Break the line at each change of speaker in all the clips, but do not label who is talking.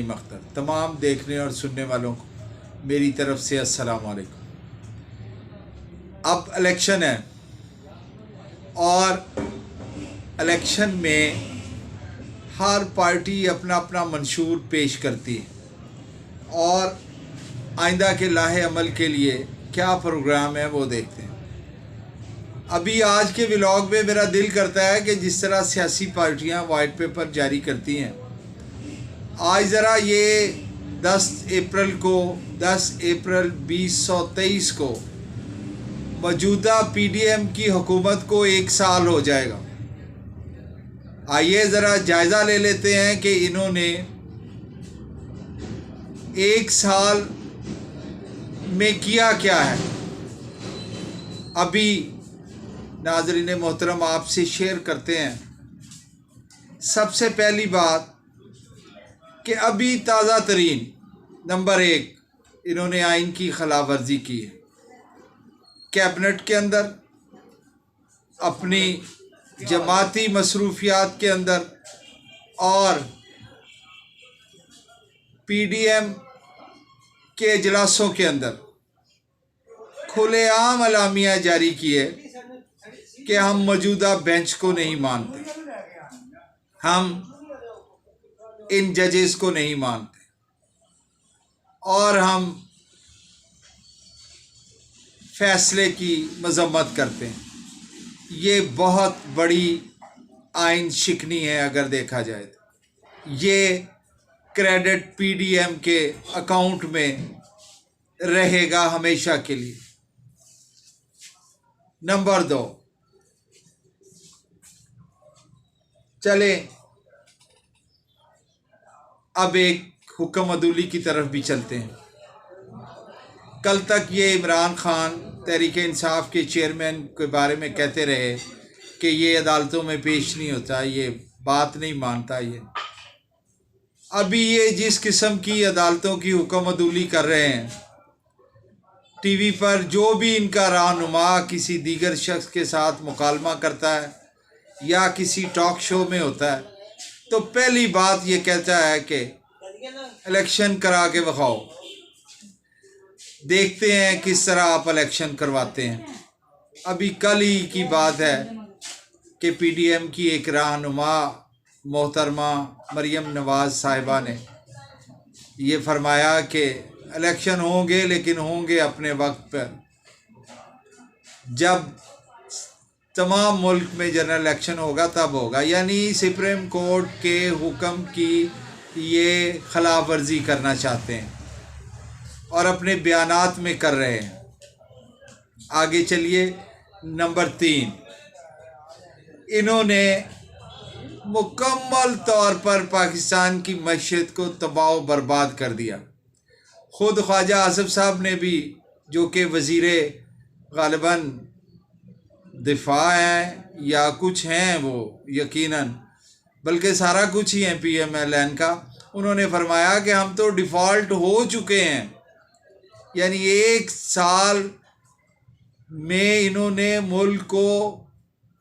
नईम अख्तर। तमाम देखने और सुनने वालों को मेरी तरफ से अस्सलाम वालेकुम। अब इलेक्शन है और इलेक्शन में हर पार्टी अपना अपना मंशूर पेश करती है और आइंदा के लाहे अमल के लिए क्या प्रोग्राम है वो देखते हैं। अभी आज के व्लॉग में मेरा दिल करता है कि जिस तरह सियासी पार्टियां वाइट पेपर जारी करती हैं, आज ज़रा ये 10 अप्रैल 2023 को मौजूदा पीडीएम की हुकूमत को 1 साल हो जाएगा। आइए ज़रा जायज़ा ले लेते हैं कि इन्होंने 1 साल में किया क्या है। अभी नाज़रीन मोहतरम आपसे शेयर करते हैं। सबसे पहली बात कि अभी ताज़ा तरीन नंबर 1, इन्होंने आइन की खिलाफ वर्जी की है। कैबिनेट के अंदर, अपनी जमाती मसरूफियात के अंदर और पीडीएम के इजलासों के अंदर खुलेआम अलामिया जारी किए कि हम मौजूदा बेंच को नहीं मानते, हम इन जजेस को नहीं मानते और हम फैसले की मजम्मत करते हैं। ये बहुत बड़ी आइन शिकनी है। अगर देखा जाए तो ये क्रेडिट पीडीएम के अकाउंट में रहेगा हमेशा के लिए। नंबर 2, चले अब एक हुक्म अदूली की तरफ भी चलते हैं। कल तक ये इमरान खान तहरीक इंसाफ के चेयरमैन के बारे में कहते रहे कि ये अदालतों में पेश नहीं होता, ये बात नहीं मानता। ये अभी ये जिस किस्म की अदालतों की हुक्म अदूली कर रहे हैं, टीवी पर जो भी इनका रहनुमा किसी दीगर शख्स के साथ मुकालमा करता है या किसी टॉक शो में होता है, तो पहली बात ये कहता है कि इलेक्शन करा के दिखाओ। देखते हैं किस तरह आप इलेक्शन करवाते हैं। अभी कल ही की बात है कि पीडीएम की एक रहनुमा मोहतरमा मरियम नवाज़ साहिबा ने ये फरमाया कि इलेक्शन होंगे, लेकिन होंगे अपने वक्त पर, जब तमाम मुल्क में जनरल इलेक्शन होगा तब होगा। यानी सुप्रीम कोर्ट के हुक्म की ये खिलाफ वर्जी करना चाहते हैं और अपने बयानात में कर रहे हैं। आगे चलिए। नंबर 3, इन्होंने मुकम्मल तौर पर पाकिस्तान की मईशत को तबाह बर्बाद कर दिया। ख़ुद ख्वाजा आसिफ साहब ने भी, जो कि वज़ीरे ग़ालिबन दिफा हैं या कुछ हैं वो यकीनन, बल्कि सारा कुछ ही है PMLN का, उन्होंने फरमाया कि हम तो डिफ़ॉल्ट हो चुके हैं। यानी 1 साल में इन्होंने मुल्क को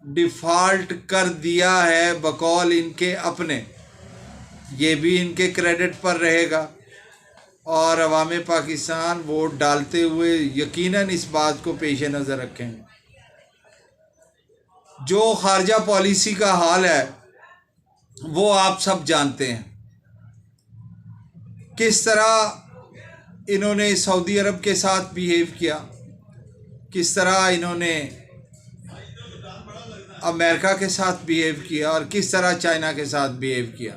डिफ़ॉल्ट कर दिया है बकौल इनके अपने। ये भी इनके क्रेडिट पर रहेगा और अवाम पाकिस्तान वोट डालते हुए यकीनन इस बात को पेश नज़र रखेंगे। जो खारजा पॉलिसी का हाल है वो आप सब जानते हैं। किस तरह इन्होंने सऊदी अरब के साथ बिहेव किया, किस तरह इन्होंने अमेरिका के साथ बिहेव किया और किस तरह चाइना के साथ बिहेव किया,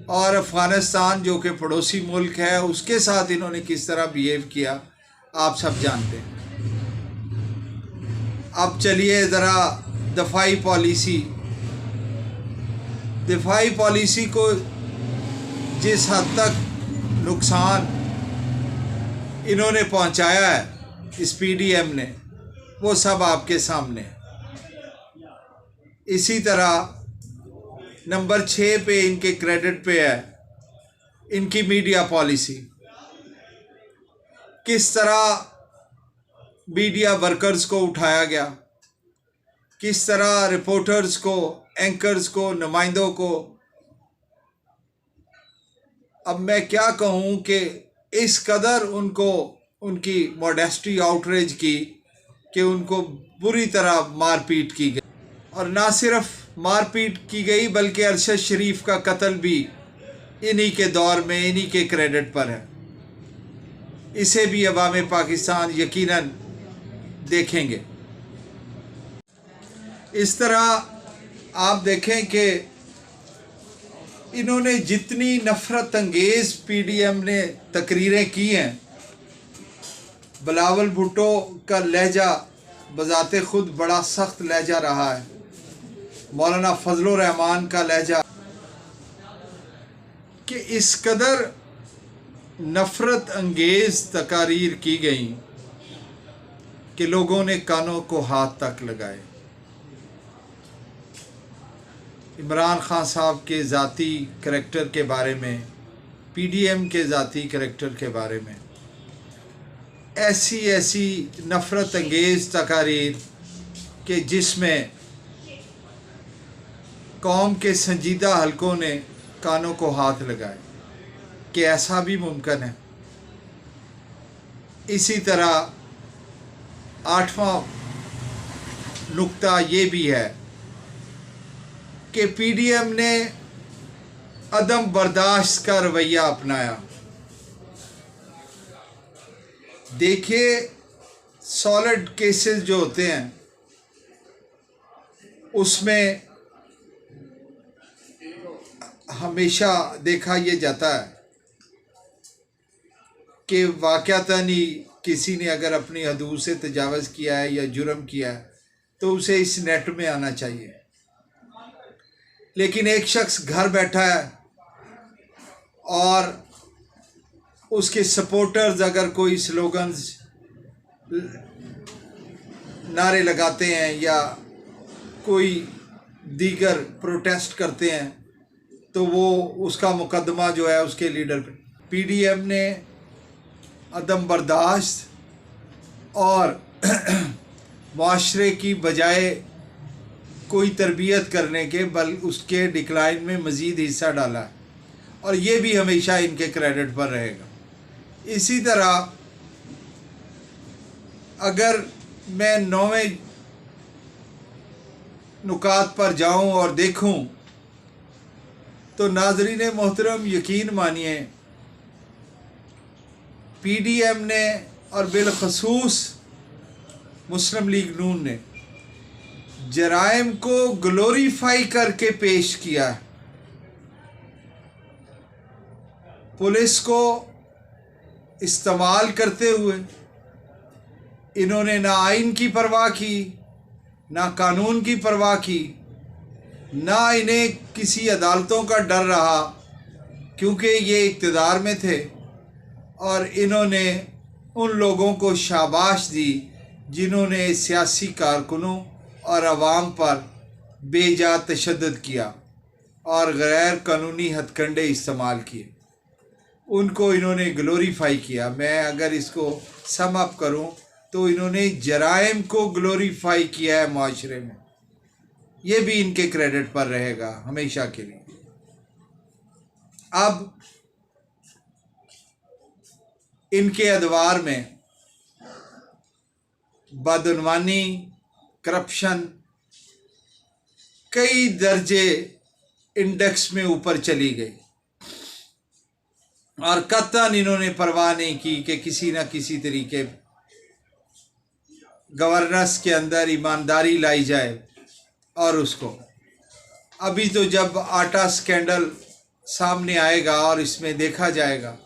और अफ़गानिस्तान जो कि पड़ोसी मुल्क है उसके साथ इन्होंने किस तरह बिहेव किया, आप सब जानते हैं। अब चलिए ज़रा दफाई पॉलिसी को जिस हद तक नुकसान इन्होंने पहुंचाया है इस पीडीएम ने, वो सब आपके सामने है। इसी तरह नंबर 6 पे इनके क्रेडिट पे है इनकी मीडिया पॉलिसी। किस तरह मीडिया वर्कर्स को उठाया गया, किस तरह रिपोर्टर्स को, एंकर्स को, नुमाइंदों को अब मैं क्या कहूँ कि इस कदर उनको उनकी मॉडेस्टी आउटरेज की कि उनको बुरी तरह मारपीट की गई, और ना सिर्फ मारपीट की गई बल्कि अरशद शरीफ का कत्ल भी इन्हीं के दौर में इन्हीं के क्रेडिट पर है। इसे भी अवाम पाकिस्तान यकीनन देखेंगे। इस तरह आप देखें कि इन्होंने जितनी नफ़रत अंगेज़ पीडीएम ने तकरीरें की हैं, बिलावल भुट्टो का लहजा बज़ाते ख़ुद बड़ा सख्त लहजा रहा है, मौलाना फजलुर रहमान का लहजा, कि इस कदर नफ़रत अंगेज़ तकारीर की गई कि लोगों ने कानों को हाथ तक लगाए। इमरान खान साहब के ज़ाती करैक्टर के बारे में, पीडीएम के ज़ाती करैक्टर के बारे में ऐसी ऐसी नफ़रत अंगेज़ तकारीर कि जिसमें कौम के संजीदा हलकों ने कानों को हाथ लगाए कि ऐसा भी मुमकिन है। इसी तरह 8वां नुक्ता ये भी है कि पीडीएम ने अदम बर्दाश्त का रवैया अपनाया। देखिए, सॉलिड केसेस जो होते हैं उसमें हमेशा देखा ये जाता है कि वाक़यातन ही किसी ने अगर अपनी हदूद से तजावज़ किया है या जुर्म किया है तो उसे इस नेट में आना चाहिए। लेकिन एक शख्स घर बैठा है और उसके सपोर्टर्स अगर कोई स्लोगन्स नारे लगाते हैं या कोई दीगर प्रोटेस्ट करते हैं तो वो उसका मुकदमा जो है उसके लीडर पे। पीडीएम ने अदम बर्दाश्त और माशरे की बजाय कोई तरबियत करने के बल उसके डिक्लाइन में मज़ीद हिस्सा डाला है, और ये भी हमेशा इनके क्रेडिट पर रहेगा। इसी तरह अगर मैं 9वें नुकात पर जाऊं और देखूं तो नाज़रीन मोहतरम यकीन मानिए, पीडीएम ने और बिलखसूस मुस्लिम लीग नून ने जराइम को ग्लोरीफाई करके पेश किया है। पुलिस को इस्तेमाल करते हुए इन्होंने ना आइन की परवाह की, ना कानून की परवाह की, ना इन्हें किसी अदालतों का डर रहा, क्योंकि ये इक़्तिदार में थे। और इन्होंने उन लोगों को शाबाश दी जिन्होंने सियासी कारकुनों और अवाम पर बेजा तशद्दुद किया और गैर कानूनी हथकंडे इस्तेमाल किए, उनको इन्होंने ग्लोरीफाई किया। मैं अगर इसको सम अप करूं तो इन्होंने जराइम को ग्लोरीफाई किया है माशरे में। ये भी इनके क्रेडिट पर रहेगा हमेशा के लिए। अब इनके अदवार में बदनवानी, करप्शन कई दर्जे इंडेक्स में ऊपर चली गई, और कतई इन्होंने परवाह नहीं की कि किसी न किसी तरीके गवर्नेंस के अंदर ईमानदारी लाई जाए। और उसको अभी तो जब आटा स्कैंडल सामने आएगा और इसमें देखा जाएगा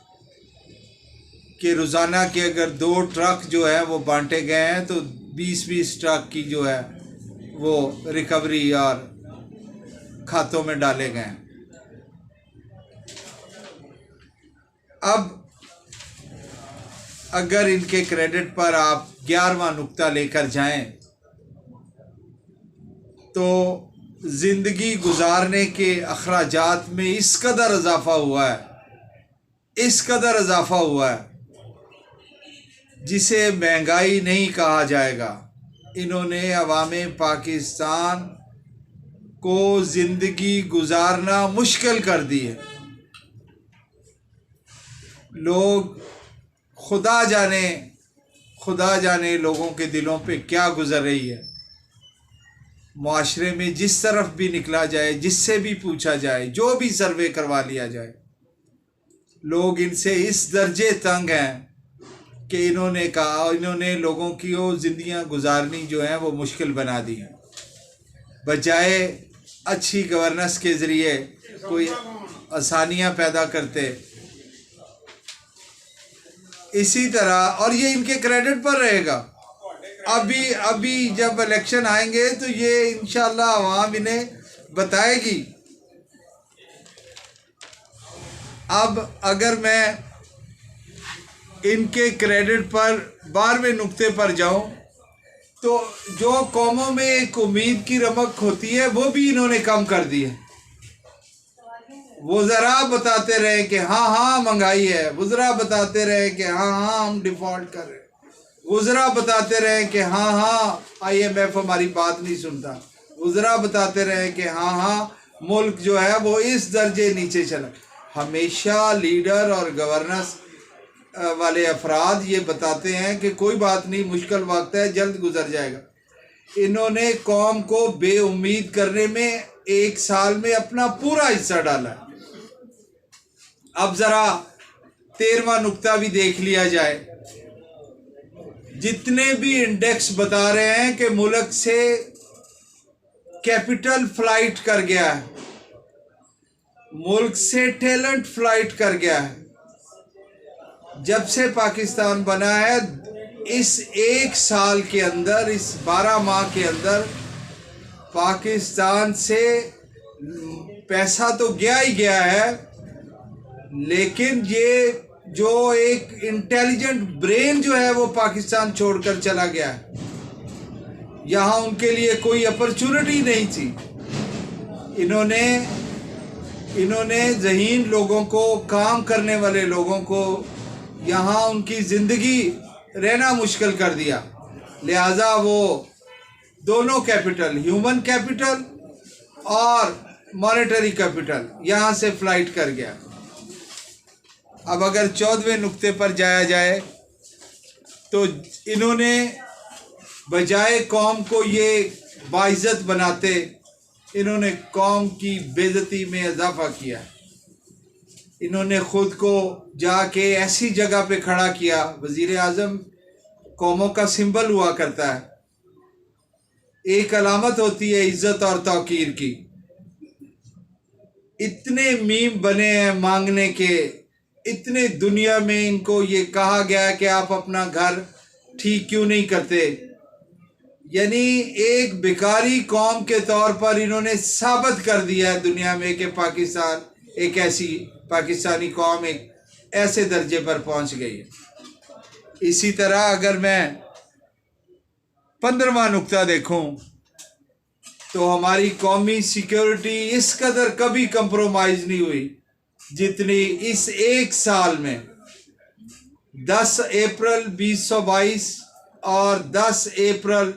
कि रोज़ाना के अगर 2 ट्रक जो है वो बांटे गए हैं तो 20-20 ट्रक की जो है वो रिकवरी और खातों में डाले गए हैं। अब अगर इनके क्रेडिट पर आप 11वां नुक्ता लेकर जाएं तो ज़िंदगी गुजारने के अखराजात में इस कदर इजाफ़ा हुआ है, इस कदर इजाफ़ा हुआ है जिसे महंगाई नहीं कहा जाएगा। इन्होंने अवामे पाकिस्तान को ज़िंदगी गुजारना मुश्किल कर दी है। लोग खुदा जाने लोगों के दिलों पे क्या गुजर रही है। माशरे में जिस तरफ भी निकला जाए, जिससे भी पूछा जाए, जो भी सर्वे करवा लिया जाए, लोग इनसे इस दर्जे तंग हैं कि इन्होंने लोगों की वो ज़िंदगियाँ गुजारनी जो हैं वो मुश्किल बना दी हैं। बजाय अच्छी गवर्नेंस के ज़रिए कोई आसानियाँ पैदा करते। इसी तरह, और ये इनके क्रेडिट पर रहेगा। अभी जब इलेक्शन आएंगे तो ये इंशाल्लाह आवाम इन्हें बताएगी। अब अगर मैं इनके क्रेडिट पर 12वें नुक्ते पर जाऊं तो जो कौमों में एक उम्मीद की रमक होती है वो भी इन्होंने कम कर दी है। वो ज़रा बताते रहे कि हाँ महंगाई है, वो ज़रा बताते रहे कि हाँ हम डिफ़ॉल्ट कर रहे हैं, वो ज़रा बताते रहे कि हाँ IMF हमारी बात नहीं सुनता, वो ज़रा बताते रहे कि हाँ मुल्क जो है वो इस दर्जे नीचे चला। हमेशा लीडर और गवर्नेंस वाले अफराद ये बताते हैं कि कोई बात नहीं, मुश्किल वक्त है, जल्द गुजर जाएगा। इन्होंने कौम को बेउम्मीद करने में 1 साल में अपना पूरा हिस्सा डाला है। अब ज़रा 13वां नुक्ता भी देख लिया जाए। जितने भी इंडेक्स बता रहे हैं कि मुल्क से कैपिटल फ्लाइट कर गया है, मुल्क से टैलेंट फ्लाइट कर गया है। जब से पाकिस्तान बना है, इस 1 साल के अंदर, इस 12 माह के अंदर पाकिस्तान से पैसा तो गया ही गया है, लेकिन ये जो एक इंटेलिजेंट ब्रेन जो है वो पाकिस्तान छोड़कर चला गया है। यहाँ उनके लिए कोई अपॉर्चुनिटी नहीं थी। इन्होंने ज़हीन लोगों को, काम करने वाले लोगों को यहाँ उनकी ज़िंदगी रहना मुश्किल कर दिया। लिहाजा वो दोनों कैपिटल, ह्यूमन कैपिटल और मॉनेटरी कैपिटल, यहाँ से फ्लाइट कर गया। अब अगर 14वें नुक्ते पर जाया जाए तो इन्होंने बजाय कौम को ये बाइज़्ज़त बनाते, इन्होंने कौम की बेइज्जती में इजाफा किया। इन्होंने ख़ुद को जाके ऐसी जगह पे खड़ा किया। वज़ीर आज़म कौमों का सिंबल हुआ करता है, एक अलामत होती है इज़्ज़त और तौकीर की। इतने मीम बने हैं मांगने के, इतने दुनिया में इनको ये कहा गया है कि आप अपना घर ठीक क्यों नहीं करते। यानी एक बेकारी कौम के तौर पर इन्होंने साबित कर दिया है दुनिया में कि पाकिस्तान एक ऐसी, पाकिस्तानी कौम एक ऐसे दर्जे पर पहुंच गई है। इसी तरह अगर मैं 15वां नुक्ता देखूं तो हमारी कौमी सिक्योरिटी इस कदर कभी कंप्रोमाइज़ नहीं हुई जितनी इस 1 साल में। 10 अप्रैल 2022 और 10 अप्रैल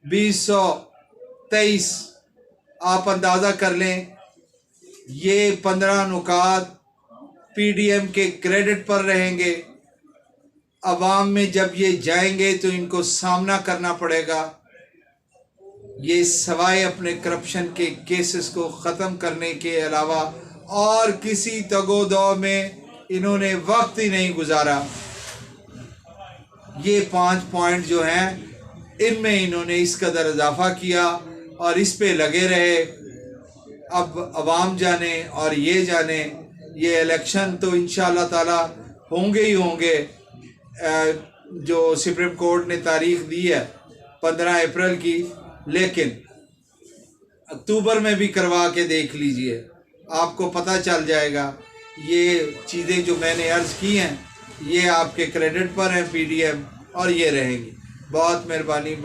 2023 आप अंदाज़ा कर लें, ये 15 नुकात PDM के क्रेडिट पर रहेंगे। अवाम में जब ये जाएंगे तो इनको सामना करना पड़ेगा। ये सवाए अपने करप्शन के केसेस को ख़त्म करने के अलावा और किसी तगोदो में इन्होंने वक्त ही नहीं गुजारा। ये 5 पॉइंट जो हैं इनमें इन्होंने इस कदर इजाफा किया और इस पे लगे रहे। अब अवाम जाने और ये जाने, ये इलेक्शन तो इंशाअल्लाह ताला होंगे ही होंगे। जो सुप्रीम कोर्ट ने तारीख दी है 15 अप्रैल की, लेकिन अक्टूबर में भी करवा के देख लीजिए, आपको पता चल जाएगा। ये चीज़ें जो मैंने अर्ज़ की हैं ये आपके क्रेडिट पर हैं PDM, और ये रहेंगी। बहुत मेहरबानी।